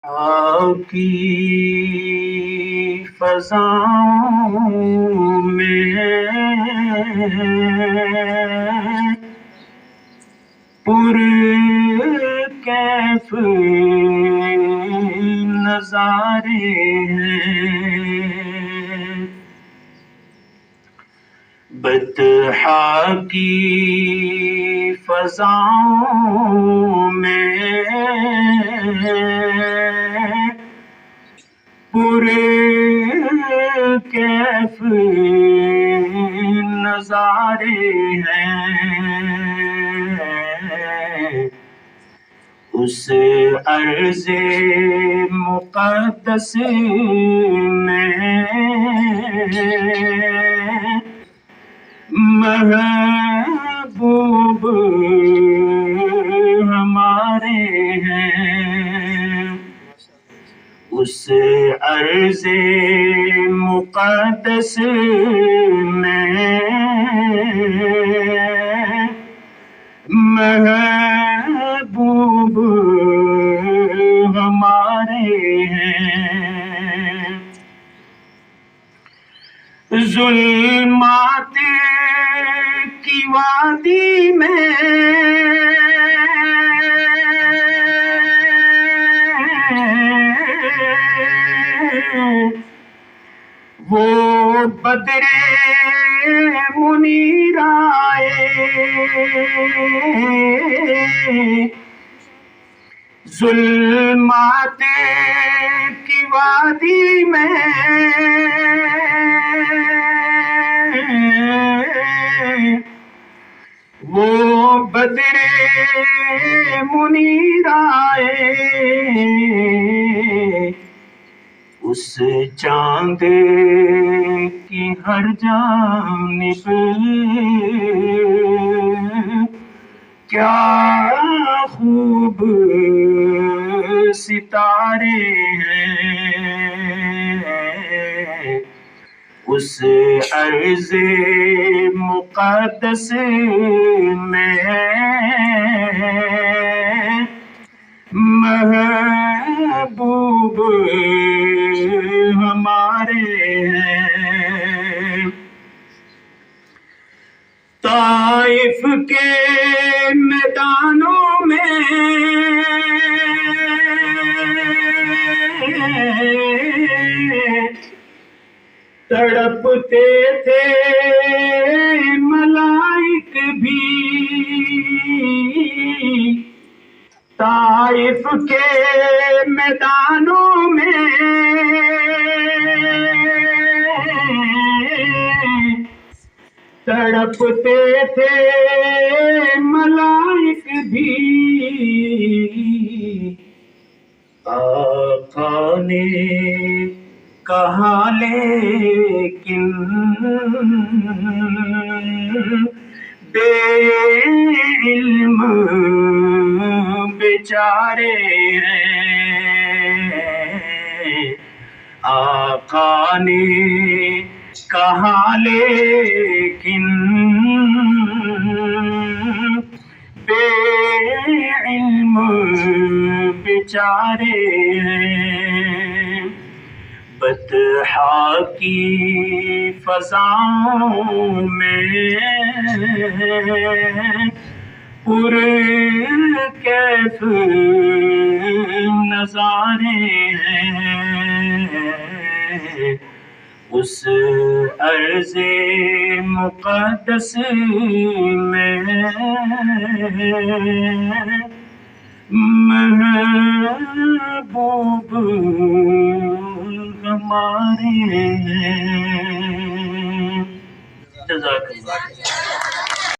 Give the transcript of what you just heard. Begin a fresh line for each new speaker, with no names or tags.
کی فضاؤں میں پر کیف نظارے ہیں، بطحا کی فضاؤں میں پر کیف نظارے ہیں، اس عرض مقدس میں محبوب ہمارے ہیں، اس عرض مقدس میں محبوب ہمارے ہیں، ظلمات کی وادی میں وہ بدر منیر آئے، ظلمات کی وادی میں وہ بدر منیر آئے، اس چاند کی ہر جانب کیا خوب ستارے ہیں، اس عرض مقدس میں محبوب ہمارے ہیں، طائف کے میدانوں میں تڑپتے تھے ملائک بھی، طائف کے میدانوں میں تڑپتے تھے ملائک بھی، آقا نے کہا لیکن بے علم بیچارے ہیں، آقا نے کہا لیکن بے علم بیچارے ہیں، بطحا کی فضاؤں میں پر کیف نظارے ہیں، اس عرض مقدس میں محبوب ہمارے ہیں، جزاک اللہ۔